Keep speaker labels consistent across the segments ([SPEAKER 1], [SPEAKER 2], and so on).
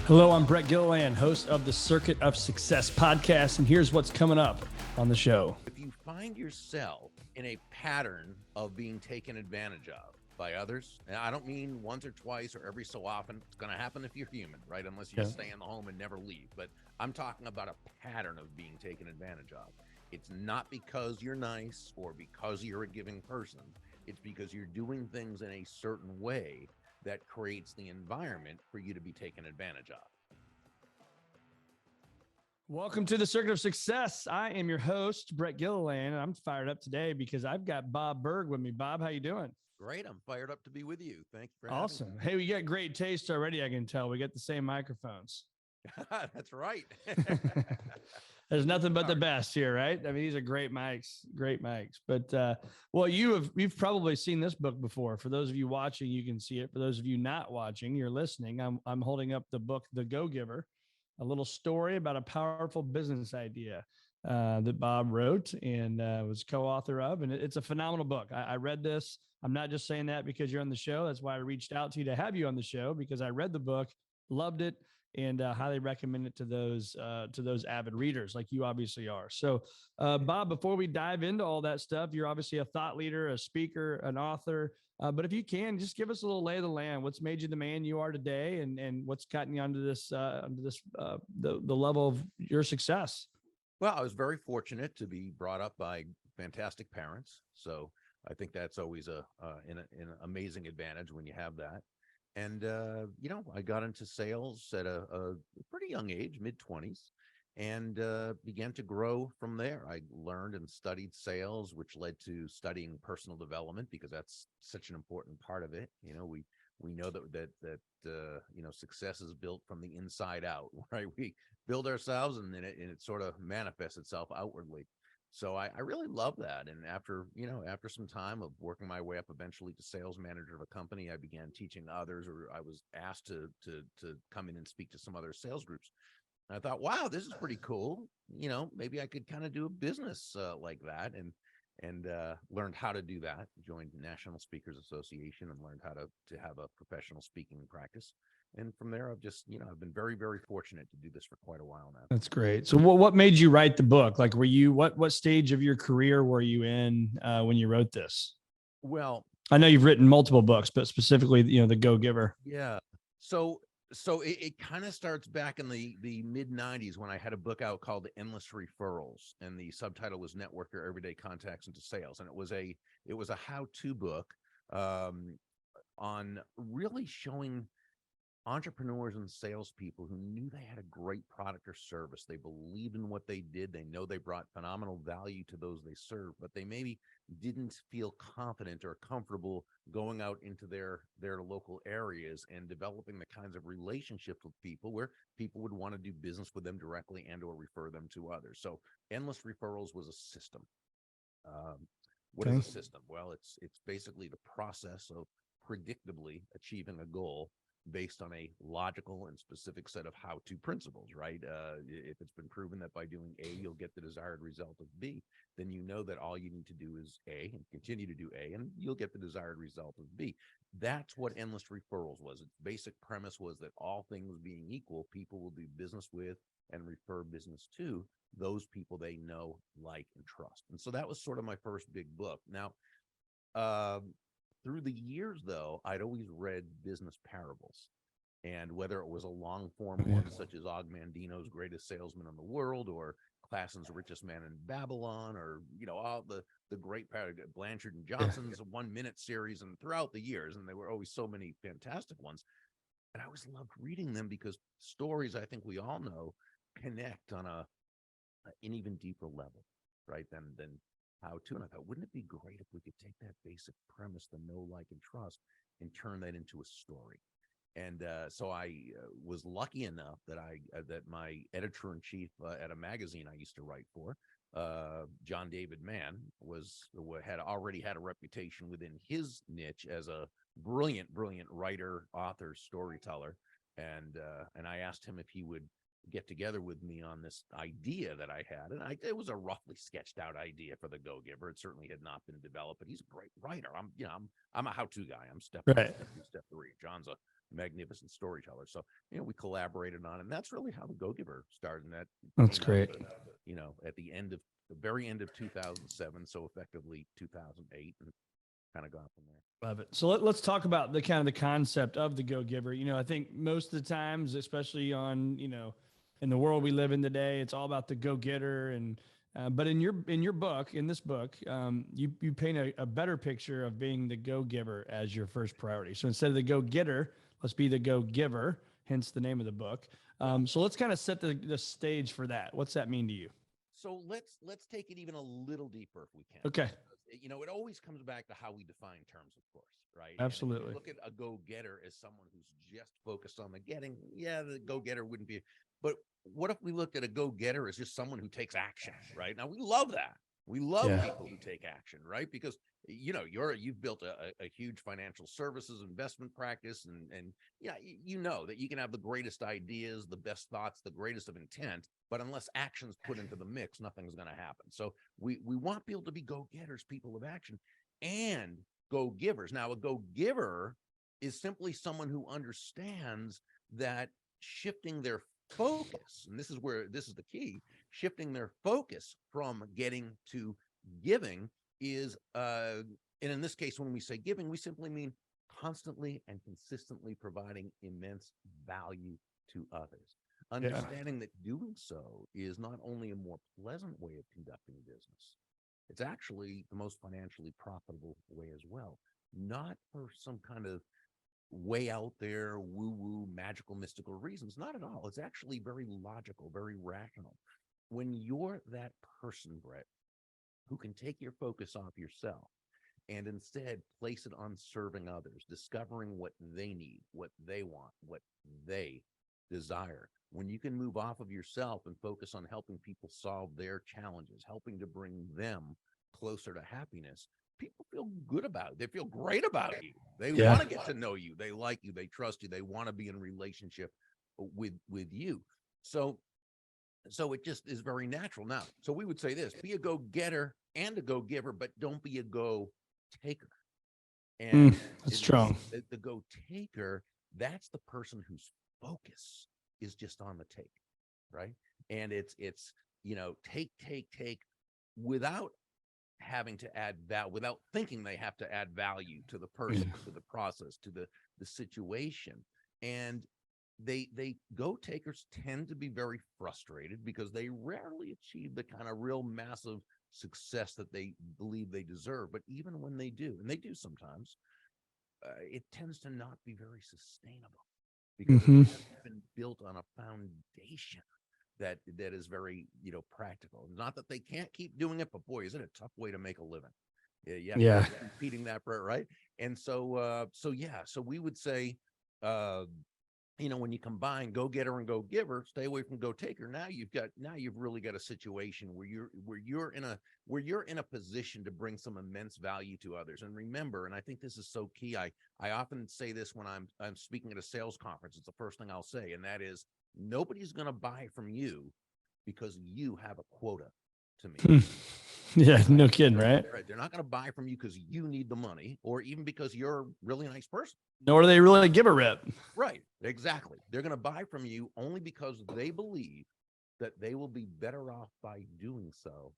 [SPEAKER 1] Hello, I'm Brett Gilliland, host of the Circuit of Success podcast, and here's what's coming up on the show.
[SPEAKER 2] If you find yourself in a pattern of being taken advantage of by others, and I don't mean once or twice or every so often, it's going to happen if you're human, right? Unless you stay in the home and never leave. But I'm talking about a pattern of being taken advantage of. It's not because you're nice or because you're a giving person. It's because you're doing things in a certain way that creates the environment for you to be taken advantage of.
[SPEAKER 1] Welcome to the Circuit of Success. I am your host, Brett Gilliland, and I'm fired up today because I've got Bob Burg with me. Bob, how you doing?
[SPEAKER 2] Great. I'm fired up to be with you. Thank you for
[SPEAKER 1] Awesome.
[SPEAKER 2] having me.
[SPEAKER 1] Hey, we got great taste already, I can tell. We got the same microphones.
[SPEAKER 2] That's right.
[SPEAKER 1] There's nothing but the best here, right? I mean, these are great mics. But well, you've probably seen this book before. For those of you watching, you can see it. For those of you not watching, you're listening. I'm holding up the book, The Go-Giver, a little story about a powerful business idea that Bob wrote and was co-author of. And it's a phenomenal book. I read this. I'm not just saying that because you're on the show. That's why I reached out to you to have you on the show, because I read the book, loved it, and highly recommend it to those avid readers like you obviously are. So, Bob, before we dive into all that stuff, you're obviously a thought leader, a speaker, an author. But if you can, just give us a little lay of the land. What's made you the man you are today, and what's gotten you onto the level of your success?
[SPEAKER 2] Well, I was very fortunate to be brought up by fantastic parents. So I think that's always an amazing advantage when you have that. And, I got into sales at a pretty young age, mid-20s, and began to grow from there. I learned and studied sales, which led to studying personal development, because that's such an important part of it. We know that success is built from the inside out, right? We build ourselves, and then it sort of manifests itself outwardly. So I really love that. And after some time of working my way up eventually to sales manager of a company, I began teaching others, or I was asked to come in and speak to some other sales groups. And I thought, wow, this is pretty cool. Maybe I could kind of do a business like that, and learned how to do that. Joined the National Speakers Association and learned how to have a professional speaking practice. And from there, I've been very, very fortunate to do this for quite a while now.
[SPEAKER 1] That's great. So what made you write the book? Like, what stage of your career were you in when you wrote this?
[SPEAKER 2] Well,
[SPEAKER 1] I know you've written multiple books, but specifically, The Go-Giver.
[SPEAKER 2] Yeah. So it kind of starts back in the mid 90s when I had a book out called Endless Referrals, and the subtitle was Network Your Everyday Contacts into Sales. And it was a how-to book on really showing entrepreneurs and salespeople who knew they had a great product or service. They believed in what they did. They know they brought phenomenal value to those they serve, but they maybe didn't feel confident or comfortable going out into their local areas and developing the kinds of relationships with people where people would want to do business with them directly and or refer them to others. So Endless Referrals was a system. What is a system? Well, it's basically the process of predictably achieving a goal based on a logical and specific set of how-to principles, right? If it's been proven that by doing A, you'll get the desired result of B, then you know that all you need to do is A and continue to do A, and you'll get the desired result of B. That's what Endless Referrals was. Its basic premise was that all things being equal, people will do business with and refer business to those people they know, like, and trust. And so that was sort of my first big book. Now, through the years, though, I'd always read business parables. And whether it was a long form one such as Og Mandino's Greatest Salesman in the World, or Klassen's Richest Man in Babylon, or all the great Blanchard and Johnson's 1 Minute series, and throughout the years, and there were always so many fantastic ones. And I always loved reading them because stories, I think we all know, connect on an even deeper level, right? Than how to. And I thought, wouldn't it be great if we could take that basic premise, the know, like, and trust, and turn that into a story? And so I was lucky enough that my editor-in-chief at a magazine I used to write for, John David Mann, had already had a reputation within his niche as a brilliant writer, author, storyteller. And I asked him if he would get together with me on this idea that I had. And it was a roughly sketched out idea for the Go Giver. It certainly had not been developed, but he's a great writer. I'm a how-to guy. I'm step one,
[SPEAKER 1] Right.
[SPEAKER 2] step two, step three. John's a magnificent storyteller. So, we collaborated on it. And that's really how the Go Giver started. And that
[SPEAKER 1] That's
[SPEAKER 2] came
[SPEAKER 1] great.
[SPEAKER 2] out, at the very end of 2007. So effectively 2008, and kind of gone from there.
[SPEAKER 1] Love it. So let's talk about the kind of the concept of the Go Giver. I think most of the times, especially on, in the world we live in today, it's all about the go getter. And but in your book, in this book, you paint a better picture of being the go giver as your first priority. So instead of the go getter, let's be the go giver. Hence the name of the book. So let's kind of set the stage for that. What's that mean to you?
[SPEAKER 2] So let's take it even a little deeper if we can.
[SPEAKER 1] Okay.
[SPEAKER 2] It always comes back to how we define terms, of course, right?
[SPEAKER 1] Absolutely.
[SPEAKER 2] And look at a go-getter as someone who's just focused on the getting. Yeah, the go-getter wouldn't be. But what if we looked at a go-getter as just someone who takes action, right? Now, we love that. We love people who take action, right? Because you've built a huge financial services investment practice, and that you can have the greatest ideas, the best thoughts, the greatest of intent, but unless action's put into the mix, nothing's going to happen. So we want people to be go-getters, people of action, and go-givers. Now, a go-giver is simply someone who understands that shifting their focus, and this is the key, shifting their focus from getting to giving is and in this case, when we say giving, we simply mean constantly and consistently providing immense value to others. Understanding that doing so is not only a more pleasant way of conducting business, it's actually the most financially profitable way as well. Not for some kind of way out there, woo-woo, magical, mystical reasons. Not at all. It's actually very logical, very rational. When you're that person, Brett, who can take your focus off yourself and instead place it on serving others, discovering what they need, what they want, what they desire. When you can move off of yourself and focus on helping people solve their challenges, helping to bring them closer to happiness, people feel good about it. They feel great about you. They want to get to know you. They like you. They trust you. They want to be in relationship with you. So it just is very natural. Now, so we would say this: be a go-getter and a go-giver, but don't be a go-taker. And
[SPEAKER 1] that's strong.
[SPEAKER 2] The go-taker, that's the person whose focus is just on the take, right? And it's take without having to add value, without thinking they have to add value to the person, to the process, to the situation. And they go takers tend to be very frustrated because they rarely achieve the kind of real massive success that they believe they deserve. But even when they do, and they do sometimes, it tends to not be very sustainable because it's been built on a foundation that is very practical. Not that they can't keep doing it, but boy, is it a tough way to make a living. Yeah, repeating that, right? And so we would say, when you combine go-getter and go-giver, stay away from go-taker. Now you've really got a situation where you're in a position to bring some immense value to others. And remember, and I think this is so key. I often say this when I'm speaking at a sales conference. It's the first thing I'll say, and that is, nobody's going to buy from you because you have a quota to meet.
[SPEAKER 1] Yeah, no kidding, right?
[SPEAKER 2] They're not going to buy from you because you need the money, or even because you're a really nice person.
[SPEAKER 1] Nor do they really give a rip.
[SPEAKER 2] Right, exactly. They're going to buy from you only because they believe that they will be better off by doing so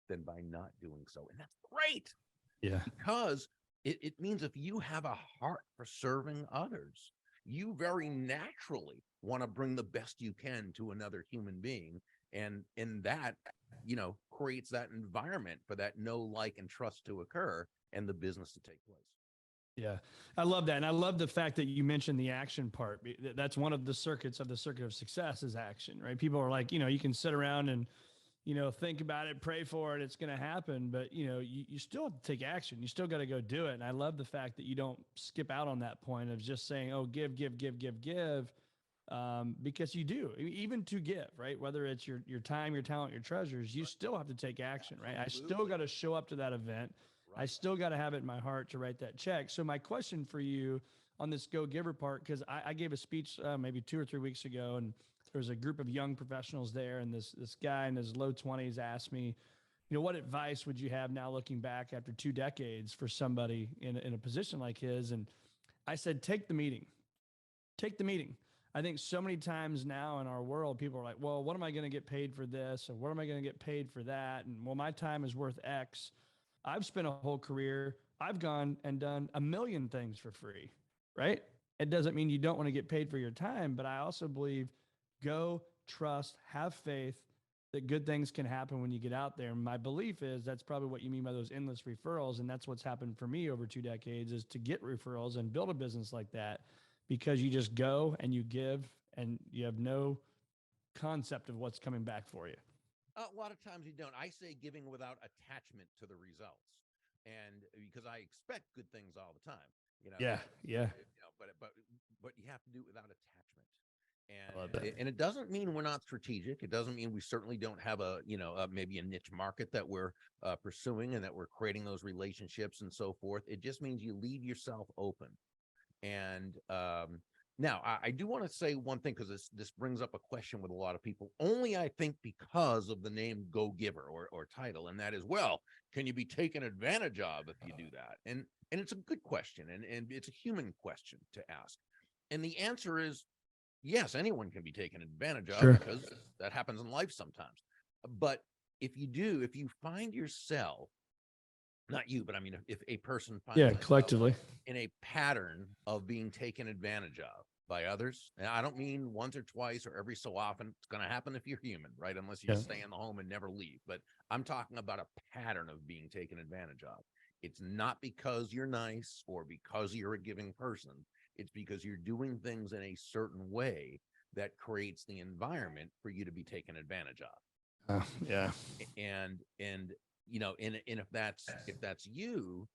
[SPEAKER 2] than by not doing so. And that's great.
[SPEAKER 1] Yeah.
[SPEAKER 2] Because it means if you have a heart for serving others, you very naturally want to bring the best you can to another human being. And in that, creates that environment for that know, like, and trust to occur and the business to take place.
[SPEAKER 1] Yeah, I love that. And I love the fact that you mentioned the action part. That's one of the circuit of success is action, right? People are like, you can sit around and, think about it, pray for it. It's going to happen. But, you still have to take action. You still got to go do it. And I love the fact that you don't skip out on that point of just saying, oh, give. Because you do, even to give, right? Whether it's your time, your talent, your treasures, you still have to take action, right?
[SPEAKER 2] Absolutely.
[SPEAKER 1] I still got to show up to that event. Right. I still got to have it in my heart to write that check. So my question for you on this go giver part, because I gave a speech maybe 2 or 3 weeks ago, and there was a group of young professionals there, and this guy in his low 20s asked me, what advice would you have now looking back after 2 decades for somebody in a position like his? And I said, take the meeting. Take the meeting. I think so many times now in our world, people are like, well, what am I going to get paid for this? Or what am I going to get paid for that? And well, my time is worth X. I've spent a whole career. I've gone and done a million things for free, right? It doesn't mean you don't want to get paid for your time, but I also believe go, trust, have faith that good things can happen when you get out there. And my belief is that's probably what you mean by those endless referrals. And that's what's happened for me over 2 decades, is to get referrals and build a business like that, because you just go and you give and you have no concept of what's coming back for you.
[SPEAKER 2] A lot of times you don't. I say giving without attachment to the results, and because I expect good things all the time,
[SPEAKER 1] Yeah.
[SPEAKER 2] but you have to do it without attachment. And it doesn't mean we're not strategic. It doesn't mean we certainly don't have maybe a niche market that we're pursuing and that we're creating those relationships and so forth. It just means you leave yourself open. And now I do want to say one thing, because this brings up a question with a lot of people, only I think because of the name Go Giver or title, and that is, well, can you be taken advantage of if you do that? And it's a good question, and it's a human question to ask. And the answer is yes, anyone can be taken advantage of, because that happens in life sometimes. But if you find yourself, not you, but I mean, if a person finds
[SPEAKER 1] collectively
[SPEAKER 2] in a pattern of being taken advantage of by others, and I don't mean once or twice or every so often, it's going to happen if you're human, right? Unless you stay in the home and never leave. But I'm talking about a pattern of being taken advantage of. It's not because you're nice or because you're a giving person. It's because you're doing things in a certain way that creates the environment for you to be taken advantage of. And if that's you,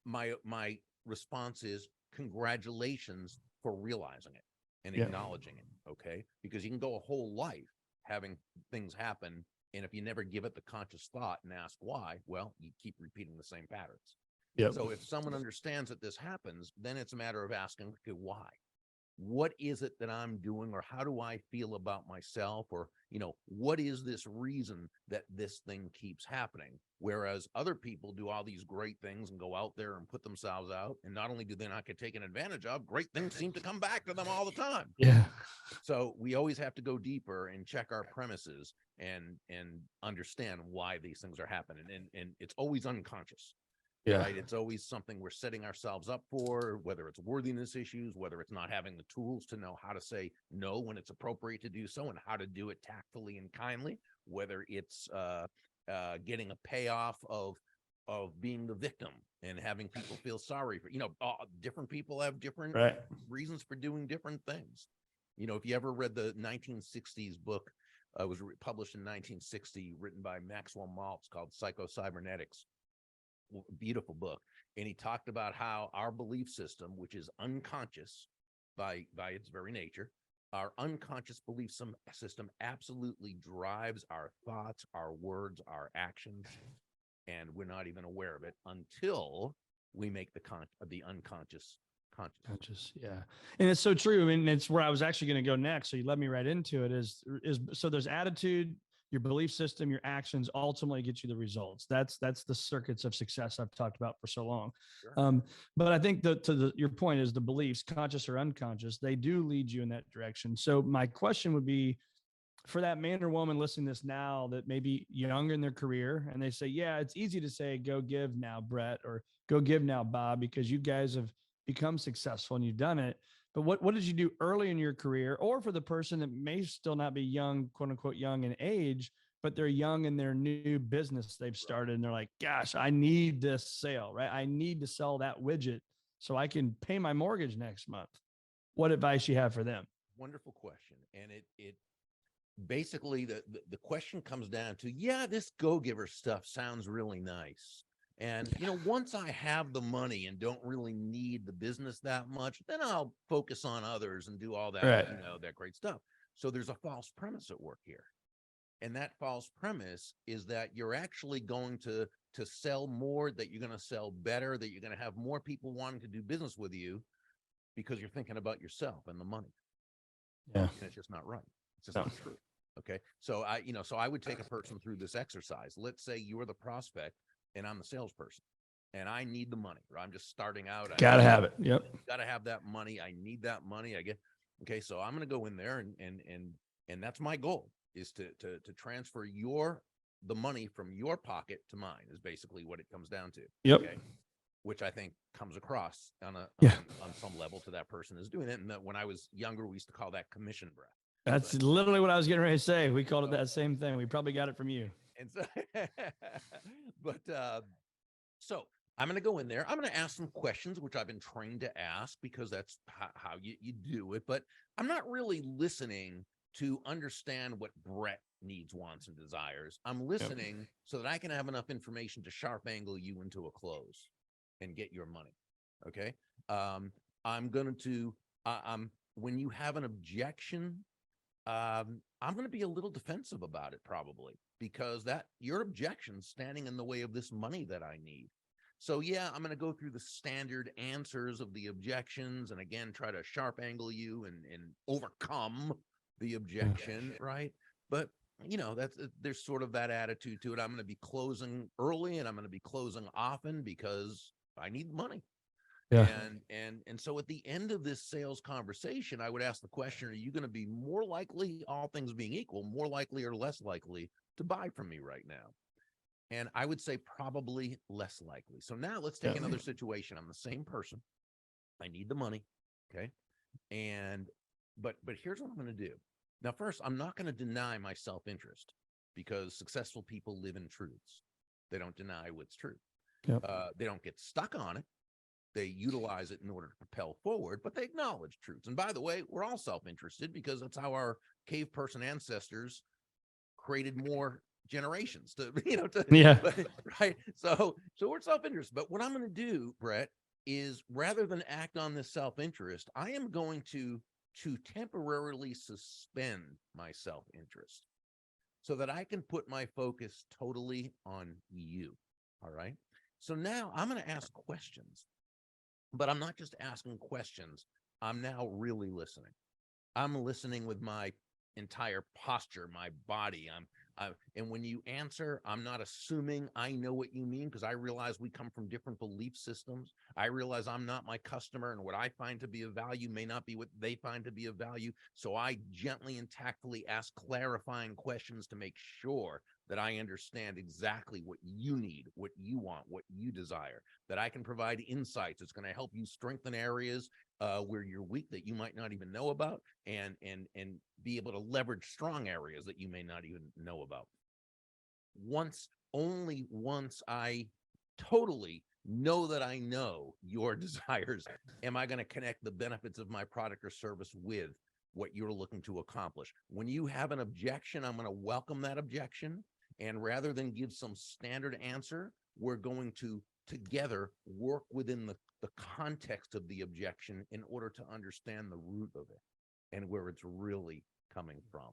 [SPEAKER 2] my response is congratulations for realizing it and acknowledging it. Okay, because you can go a whole life having things happen, and if you never give it the conscious thought and ask why, well, you keep repeating the same patterns. So if someone understands that this happens, then it's a matter of asking, okay, why? What is it that I'm doing, or how do I feel about myself? Or, what is this reason that this thing keeps happening? Whereas other people do all these great things and go out there and put themselves out. And not only do they not get taken advantage of, great things seem to come back to them all the time. So we always have to go deeper and check our premises and understand why these things are happening. And it's always unconscious. Right. It's always something we're setting ourselves up for, whether it's worthiness issues, whether it's not having the tools to know how to say no when it's appropriate to do so and how to do it tactfully and kindly, whether it's getting a payoff of being the victim and having people feel sorry for, different people have different reasons for doing different things. If you ever read the 1960s book, it was published in 1960, written by Maxwell Maltz, called Psycho-Cybernetics. Beautiful book. And he talked about how our belief system, which is unconscious by its very nature, our unconscious belief system absolutely drives our thoughts, our words, our actions, and we're not even aware of it until we make the unconscious conscious.
[SPEAKER 1] And it's so true. I mean, it's where I was actually going to go next, so you led me right into it. Is so there's attitude, your belief system, your actions ultimately get you the results. That's the circuits of success I've talked about for so long. But I think your point is the beliefs, conscious or unconscious, they do lead you in that direction. So my question would be, for that man or woman listening to this now that may be young in their career, and they say, yeah, it's easy to say, go give now, Brett, or go give now, Bob, because you guys have become successful and you've done it. But what did you do early in your career? Or for the person that may still not be young, quote unquote, young in age, but they're young in their new business they've started, and they're like, gosh, I need this sale, right? I need to sell that widget so I can pay my mortgage next month. What advice you have for them?
[SPEAKER 2] Wonderful question. And it basically, the question comes down to, this go-giver stuff sounds really nice. And, once I have the money and don't really need the business that much, then I'll focus on others and do all that, that great stuff. So there's a false premise at work here. And that false premise is that you're actually going to sell more, that you're going to sell better, that you're going to have more people wanting to do business with you because you're thinking about yourself and the money.
[SPEAKER 1] Yeah.
[SPEAKER 2] And it's just not right. It's just not true. Okay. So I would take a person through this exercise. Let's say you're the prospect and I'm the salesperson and I need the money, or I'm just starting out.
[SPEAKER 1] Gotta have it. Yep.
[SPEAKER 2] Got to have that money. I need that money. Okay. So I'm going to go in there and that's my goal, is to transfer the money from your pocket to mine, is basically what it comes down to.
[SPEAKER 1] Yep.
[SPEAKER 2] Okay. Which I think comes across on some level to that person is doing it. And that when I was younger, we used to call that commission breath.
[SPEAKER 1] That's literally what I was getting ready to say. We called it that same thing. We probably got it from you.
[SPEAKER 2] And so, so I'm going to go in there. I'm going to ask some questions, which I've been trained to ask because that's how you do it. But I'm not really listening to understand what Brett needs, wants, and desires. I'm listening so that I can have enough information to sharp angle you into a close and get your money. Okay. I'm going to, when you have an objection, I'm going to be a little defensive about it, probably, because your objection's standing in the way of this money that I need. So yeah, I'm going to go through the standard answers of the objections and again, try to sharp angle you and overcome the objection. Right. But there's sort of that attitude to it. I'm going to be closing early and I'm going to be closing often because I need money. Yeah. And so at the end of this sales conversation, I would ask the question, are you going to be more likely, all things being equal, more likely or less likely to buy from me right now? And I would say probably less likely. So now let's take another situation. I'm the same person. I need the money. Okay. But here's what I'm going to do. Now, first, I'm not going to deny my self-interest, because successful people live in truths. They don't deny what's true. Yep. They don't get stuck on it. They utilize it in order to propel forward, but they acknowledge truths. And by the way, we're all self-interested because that's how our cave person ancestors created more generations right. So we're self-interested. But what I'm going to do, Brett, is rather than act on this self-interest, I am going to temporarily suspend my self-interest so that I can put my focus totally on you. All right. So now I'm going to ask questions. But I'm not just asking questions. I'm now really listening. I'm listening with my entire posture, my body. And when you answer, I'm not assuming I know what you mean, because I realize we come from different belief systems. I realize I'm not my customer, and what I find to be of value may not be what they find to be of value. So I gently and tactfully ask clarifying questions to make sure that I understand exactly what you need, what you want, what you desire, that I can provide insights that's going to help you strengthen areas where you're weak that you might not even know about, and be able to leverage strong areas that you may not even know about. Only once I totally know that I know your desires, am I going to connect the benefits of my product or service with what you're looking to accomplish. When you have an objection, I'm going to welcome that objection. And rather than give some standard answer, we're going to together work within the context of the objection in order to understand the root of it and where it's really coming from.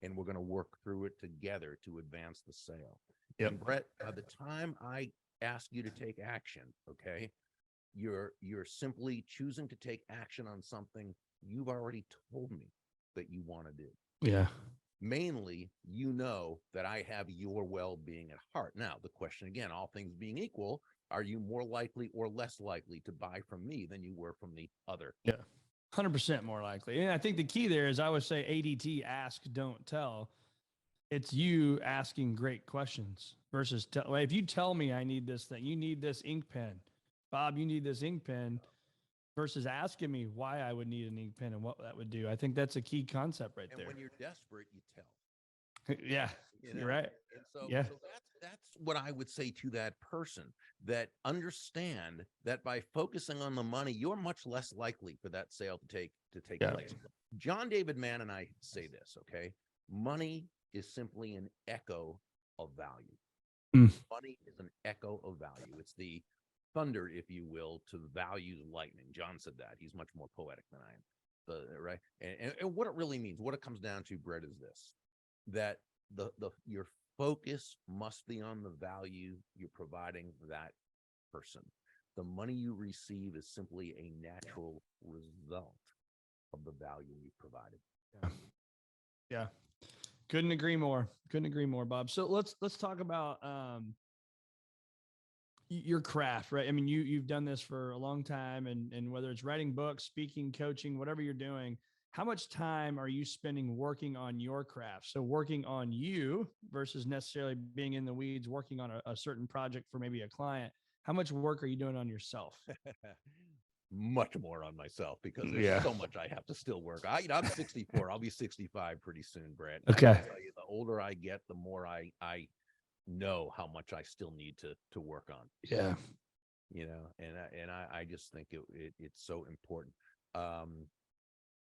[SPEAKER 2] And we're going to work through it together to advance the sale. Yep. And Brett, by the time I ask you to take action, okay, you're simply choosing to take action on something you've already told me that you want to do.
[SPEAKER 1] Yeah.
[SPEAKER 2] Mainly, you know that I have your well-being at heart. Now, the question again, all things being equal, are you more likely or less likely to buy from me than you were from the other?
[SPEAKER 1] Yeah, 100% more likely. And I think the key there is, I would say ADT, ask, don't tell. It's you asking great questions versus if you tell me I need this thing, you need this ink pen, Bob, you need this ink pen, versus asking me why I would need an ink pen and what that would do. I think that's a key concept right there.
[SPEAKER 2] And when you're desperate, you tell.
[SPEAKER 1] Yeah, you're right.
[SPEAKER 2] And so that's what I would say to that person, that understand that by focusing on the money, you're much less likely for that sale to take place. John David Mann and I say this, okay? Money is simply an echo of value. Money is an echo of value. It's the thunder, if you will, to value lightning. John said that. He's much more poetic than I am. Right? And what it really means, what it comes down to, Brett, is this: that your focus must be on the value you're providing that person. The money you receive is simply a natural result of the value you provided.
[SPEAKER 1] Yeah. Yeah. Couldn't agree more. Couldn't agree more, Bob. So let's talk about your craft, right? I mean, you've done this for a long time, and whether it's writing books, speaking, coaching, whatever you're doing, how much time are you spending working on your craft? So working on you versus necessarily being in the weeds, working on a certain project for maybe a client. How much work are you doing on yourself?
[SPEAKER 2] Much more on myself because there's
[SPEAKER 1] Yeah.
[SPEAKER 2] so much I have to still work. I'm 64. I'll be 65 pretty soon, Brett. And I
[SPEAKER 1] Okay.
[SPEAKER 2] can tell you, the older I get, the more I know how much I still need to work on.
[SPEAKER 1] Yeah.
[SPEAKER 2] I just think it's so important. Um,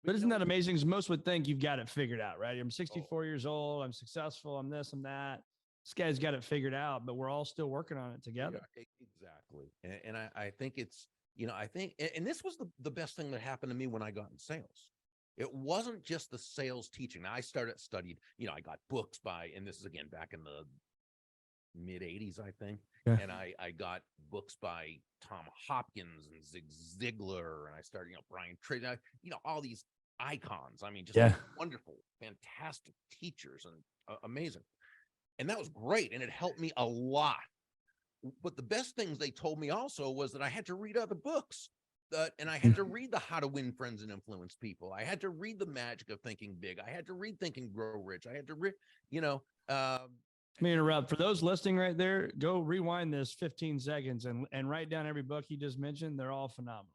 [SPEAKER 1] But isn't that amazing? Because most would think you've got it figured out, right? I'm
[SPEAKER 2] oh,
[SPEAKER 1] 64 years old. I'm successful. I'm this, I'm that. This guy's got it figured out, but we're all still working on it together.
[SPEAKER 2] yeah, exactly. I think it's, I think, and this was the best thing that happened to me when I got in sales. It wasn't just the sales teaching. Now, I studied, I got books and this is again back in the mid 80s, I think.
[SPEAKER 1] Yeah.
[SPEAKER 2] And I got books by Tom Hopkins and Zig Ziglar. And I started, Brian Tracy, all these icons. I mean, just wonderful, fantastic teachers and amazing. And that was great. And it helped me a lot. But the best things they told me also was that I had to read other books. And I had to read the How to Win Friends and Influence People. I had to read The Magic of Thinking Big. I had to read Think and Grow Rich. I had to read,
[SPEAKER 1] Let me interrupt. For those listening right there, go rewind this 15 seconds and write down every book he just mentioned. They're all phenomenal.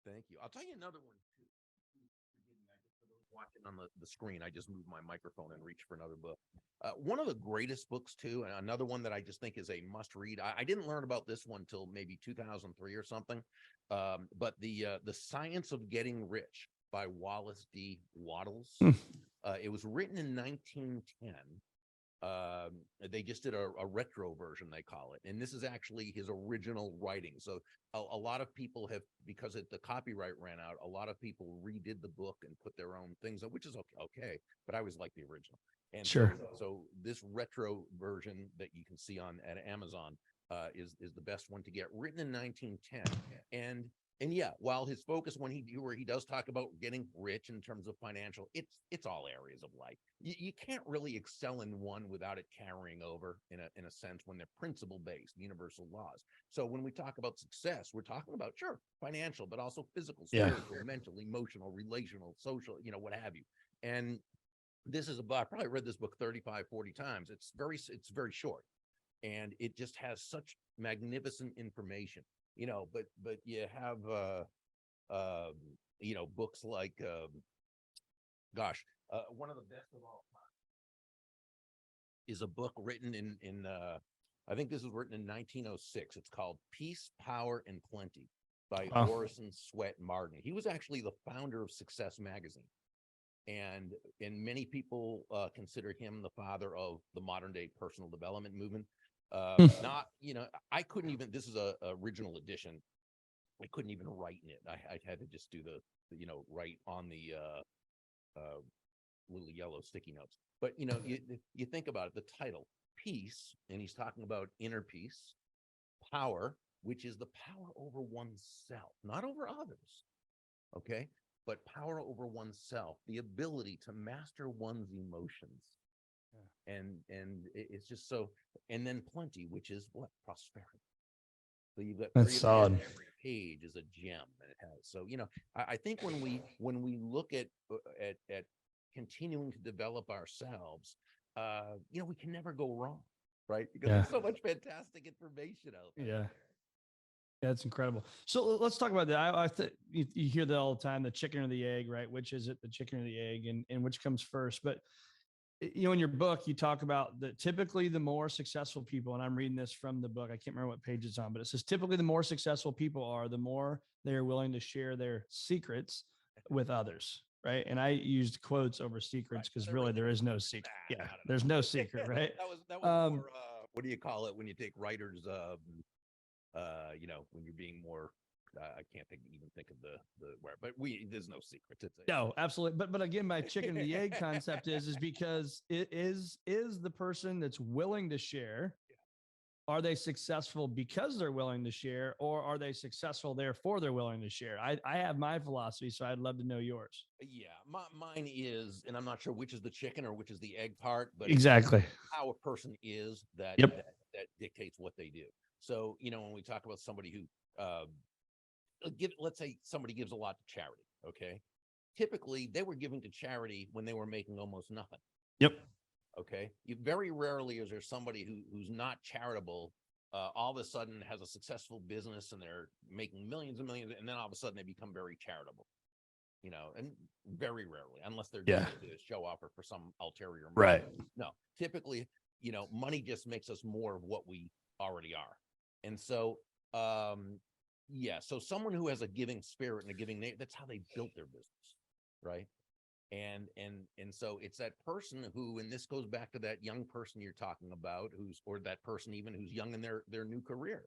[SPEAKER 2] Thank you. I'll tell you another one too. Watching on the screen, I just moved my microphone and reached for another book. One of the greatest books too, and another one that I just think is a must read. I didn't learn about this one till maybe 2003 or something. But the Science of Getting Rich by Wallace D. Wattles. It was written in 1910. They just did a retro version, they call it, and this is actually his original writing. So a lot of people have, because the copyright ran out, a lot of people redid the book and put their own things on, which is okay, but I always like the original. And
[SPEAKER 1] sure.
[SPEAKER 2] So this retro version that you can see at Amazon is the best one to get, written in 1910. And yeah, while his focus where he does talk about getting rich in terms of financial, it's all areas of life. You can't really excel in one without it carrying over in a sense when they're principle based, universal laws. So when we talk about success, we're talking about sure financial, but also physical, spiritual, mental, emotional, relational, social, what have you. And this is I probably read this book 35, 40 times. It's very short, and it just has such magnificent information. But you have books like one of the best of all time is a book written in I think this was written in 1906. It's called Peace, Power, and Plenty by Orison Swett Marden. He was actually the founder of Success Magazine. And many people consider him the father of the modern day personal development movement. I couldn't even, this is a original edition. I couldn't even write in it. I had to just do write on the little yellow sticky notes. But, you think about it, the title, Peace, and he's talking about inner peace, power, which is the power over oneself, not over others. Okay. But power over oneself, the ability to master one's emotions. And it's just so, and then plenty, which is what? Prosperity. So you've got
[SPEAKER 1] that's solid.
[SPEAKER 2] Every page is a gem, and it has. So I think when we look at continuing to develop ourselves, we can never go wrong, right? Because there's so much fantastic information out there.
[SPEAKER 1] Yeah. That's incredible. So let's talk about that. You hear that all the time, the chicken or the egg, right? Which is it, the chicken or the egg, and which comes first? But in your book, you talk about that typically the more successful people, and I'm reading this from the book. I can't remember what page it's on, but it says typically the more successful people are, the more they are willing to share their secrets with others. Right. And I used quotes over secrets because really there is no secret. Yeah. There's no secret. Right.
[SPEAKER 2] that was more, what do you call it when you take writers, when you're being more, I can't even think of the word, but there's no secrets.
[SPEAKER 1] No, absolutely. But again, my chicken and the egg concept is because it is the person that's willing to share are they successful because they're willing to share, or are they successful therefore they're willing to share? I have my philosophy, so I'd love to know yours.
[SPEAKER 2] Yeah, mine is, and I'm not sure which is the chicken or which is the egg part, but
[SPEAKER 1] Exactly.
[SPEAKER 2] how a person is
[SPEAKER 1] Yep.
[SPEAKER 2] that dictates what they do. So, when we talk about somebody who let's say somebody gives a lot to charity, okay? Typically, they were giving to charity when they were making almost nothing.
[SPEAKER 1] Yep.
[SPEAKER 2] Okay. Very rarely is there somebody who's not charitable, all of a sudden has a successful business and they're making millions and millions, and then all of a sudden they become very charitable. And very rarely, unless they're doing it to show off or for some ulterior motive.
[SPEAKER 1] Right.
[SPEAKER 2] No, typically, money just makes us more of what we already are. And so, so someone who has a giving spirit and a giving name, that's how they built their business, right? And so it's that person who, and this goes back to that young person you're talking about, or that person even who's young in their new career,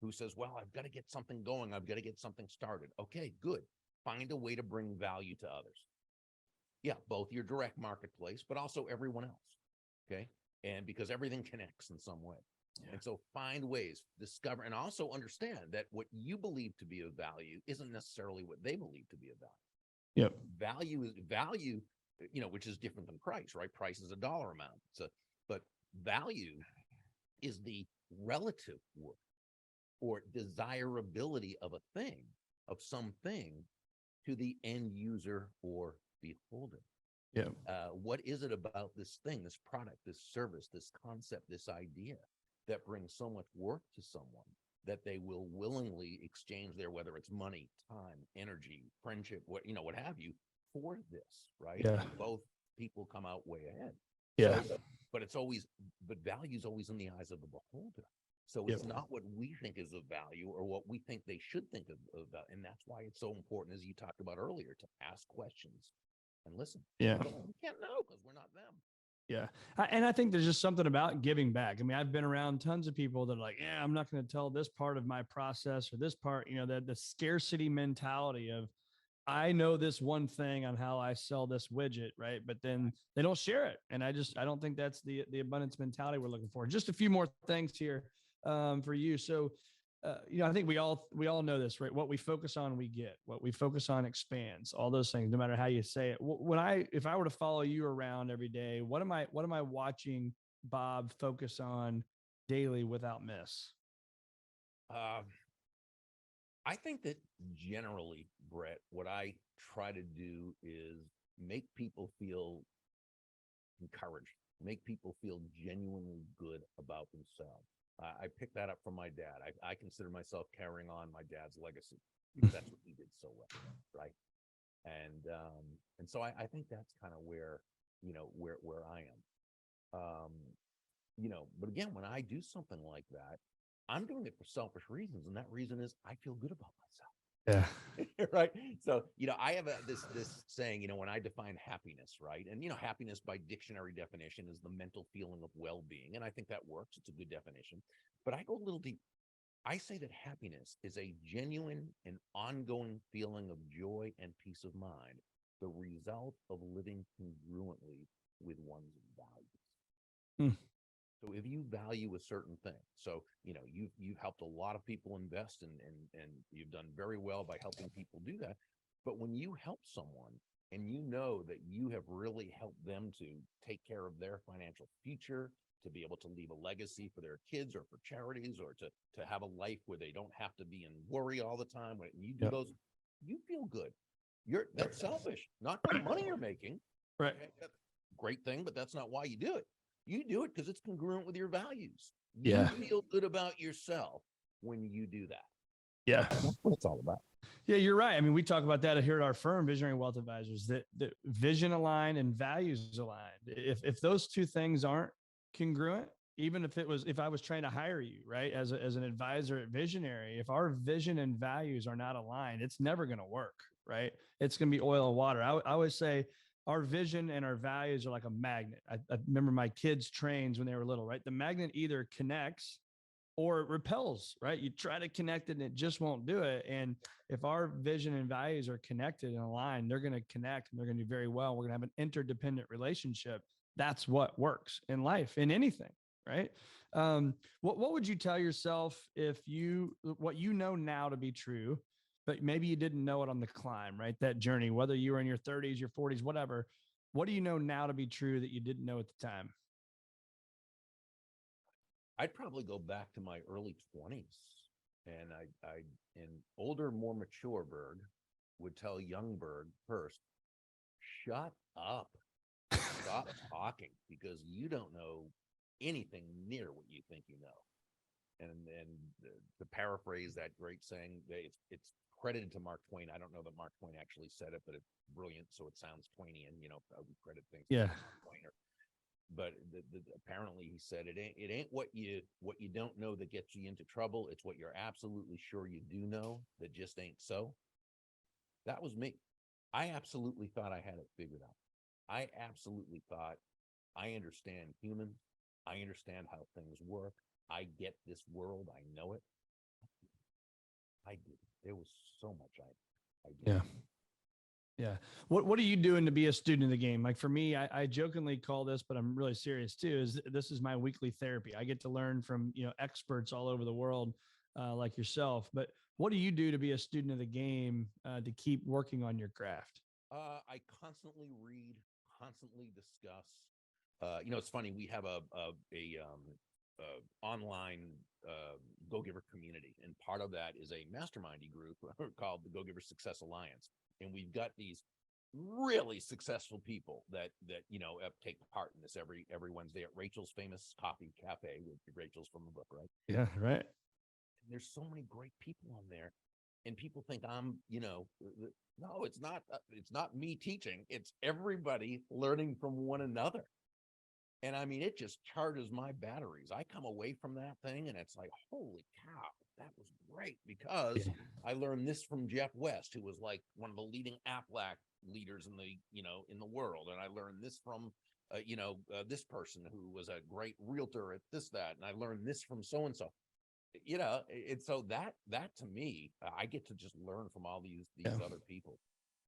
[SPEAKER 2] who says, well, I've got to get something going. I've got to get something started. Okay, good. Find a way to bring value to others. Yeah, both your direct marketplace, but also everyone else. Okay. And because everything connects in some way. Yeah. And so find ways, discover, and also understand that what you believe to be of value isn't necessarily what they believe to be of value.
[SPEAKER 1] Yep.
[SPEAKER 2] Value is value, which is different than price, right? Price is a dollar amount. But value is the relative worth or desirability of a thing, of something, to the end user or beholder.
[SPEAKER 1] Yeah.
[SPEAKER 2] What is it about this thing, this product, this service, this concept, this idea that brings so much worth to someone that they will willingly exchange whether it's money, time, energy, friendship, what have you, for this, right?
[SPEAKER 1] Yeah.
[SPEAKER 2] And both people come out way ahead.
[SPEAKER 1] Yeah.
[SPEAKER 2] So, but value is always in the eyes of the beholder. So it's not what we think is of value or what we think they should think of that. And that's why it's so important, as you talked about earlier, to ask questions and listen.
[SPEAKER 1] Yeah.
[SPEAKER 2] We can't know because we're not them.
[SPEAKER 1] Yeah. And I think there's just something about giving back. I mean, I've been around tons of people that are like, yeah, I'm not going to tell this part of my process or this part, the scarcity mentality of, I know this one thing on how I sell this widget, right? But then they don't share it. And I don't think that's the abundance mentality we're looking for. Just a few more things here for you. So, I think we all know this, right? What we focus on, we get. What we focus on expands. All those things, no matter how you say it. If I were to follow you around every day, what am I watching Bob focus on daily without miss?
[SPEAKER 2] I think that generally, Brett, what I try to do is make people feel encouraged, make people feel genuinely good about themselves. I picked that up from my dad. I consider myself carrying on my dad's legacy because that's what he did so well, right? And so I think that's kind of where I am. But again, when I do something like that, I'm doing it for selfish reasons, and that reason is I feel good about myself.
[SPEAKER 1] Yeah.
[SPEAKER 2] Right. So, I have this saying, when I define happiness, right? And, happiness by dictionary definition is the mental feeling of well-being. And I think that works. It's a good definition. But I go a little deep. I say that happiness is a genuine and ongoing feeling of joy and peace of mind, the result of living congruently with one's values. So if you value a certain thing, so you've helped a lot of people invest and you've done very well by helping people do that. But when you help someone and you know that you have really helped them to take care of their financial future, to be able to leave a legacy for their kids or for charities, or to have a life where they don't have to be in worry all the time, when you do those, you feel good. That's selfish, not the money you're making.
[SPEAKER 1] Right.
[SPEAKER 2] Okay? That's a great thing, but that's not why you do it. You do it because it's congruent with your values.
[SPEAKER 1] Yeah.
[SPEAKER 2] You feel good about yourself when you do that.
[SPEAKER 1] Yeah.
[SPEAKER 2] That's what it's all about.
[SPEAKER 1] Yeah, you're right. I mean, we talk about that here at our firm, Visionary Wealth Advisors, that vision aligned and values aligned. If those two things aren't congruent, even if I was trying to hire you, right, as an advisor at Visionary, if our vision and values are not aligned, it's never going to work, right? It's going to be oil and water. I always say our vision and our values are like a magnet. I remember my kids' trains when they were little, right? The magnet either connects or it repels, right? You try to connect it and it just won't do it. And if our vision and values are connected and aligned, they're going to connect and they're going to do very well. We're going to have an interdependent relationship. That's what works in life, in anything, right? What would you tell yourself what you know now to be true, but maybe you didn't know it on the climb, right? That journey, whether you were in your 30s, your 40s, whatever. What do you know now to be true that you didn't know at the time?
[SPEAKER 2] I'd probably go back to my early 20s, and an older, more mature Berg would tell young Berg first, shut up, stop talking, because you don't know anything near what you think you know. And to paraphrase that great saying, it's credited to Mark Twain. I don't know that Mark Twain actually said it, but it's brilliant, so it sounds Twainian. We credit things to Mark Twain. But apparently he said it ain't what you don't know that gets you into trouble. It's what you're absolutely sure you do know that just ain't so. That was me. I absolutely thought I had it figured out. I absolutely thought I understand humans. I understand how things work. I get this world. I know it. I did. There was so much I did.
[SPEAKER 1] Yeah. Yeah. What are you doing to be a student of the game? Like for me, I jokingly call this, but I'm really serious too, is this is my weekly therapy. I get to learn from, experts all over the world, like yourself. But what do you do to be a student of the game, to keep working on your craft?
[SPEAKER 2] I constantly read, constantly discuss. It's funny. We have a online Go Giver community, and part of that is a mastermindy group called the Go Giver Success Alliance, and we've got these really successful people that take part in this every Wednesday at Rachel's famous coffee cafe. With Rachel's from the book, right?
[SPEAKER 1] Yeah, right.
[SPEAKER 2] And there's so many great people on there, and people think I'm, no, it's not. It's not me teaching. It's everybody learning from one another. And I mean, it just charges my batteries. I come away from that thing and it's like, holy cow, that was great, because I learned this from Jeff West, who was like one of the leading Aflac leaders in the world. And I learned this from, this person who was a great realtor at that. And I learned this from so-and-so, and so that to me, I get to just learn from all these other people.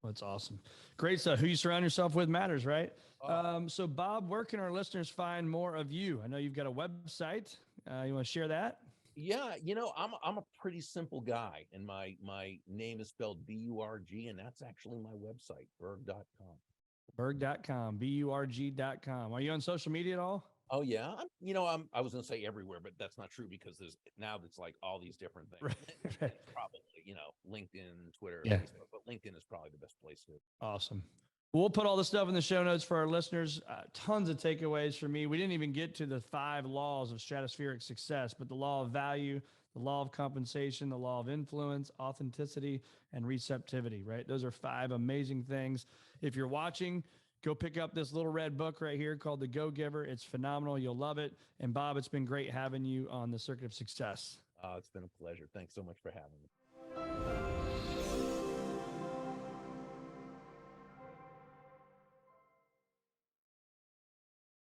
[SPEAKER 1] That's awesome. Great stuff. Who you surround yourself with matters, right? So Bob, where can our listeners find more of you? I know you've got a website. You want to share that?
[SPEAKER 2] Yeah, I'm a pretty simple guy, and my name is spelled Burg, and that's actually my website, burg.com.
[SPEAKER 1] Burg.com, Burg.com. Are you on social media at all?
[SPEAKER 2] Oh yeah, I was gonna say everywhere, but that's not true, because it's like all these different things.
[SPEAKER 1] Right.
[SPEAKER 2] Probably, LinkedIn, Twitter,
[SPEAKER 1] Yeah.
[SPEAKER 2] Facebook, but LinkedIn is probably the best place to.
[SPEAKER 1] Awesome. We'll put all the stuff in the show notes for our listeners. Tons of takeaways for me. We didn't even get to the 5 laws of stratospheric success, but the law of value, the law of compensation, the law of influence, authenticity, and receptivity, right? Those are 5 amazing things. If you're watching, go pick up this little red book right here called The Go Giver. It's phenomenal. You'll love it. And Bob, it's been great having you on the Circuit of Success.
[SPEAKER 2] It's been a pleasure. Thanks so much for having me.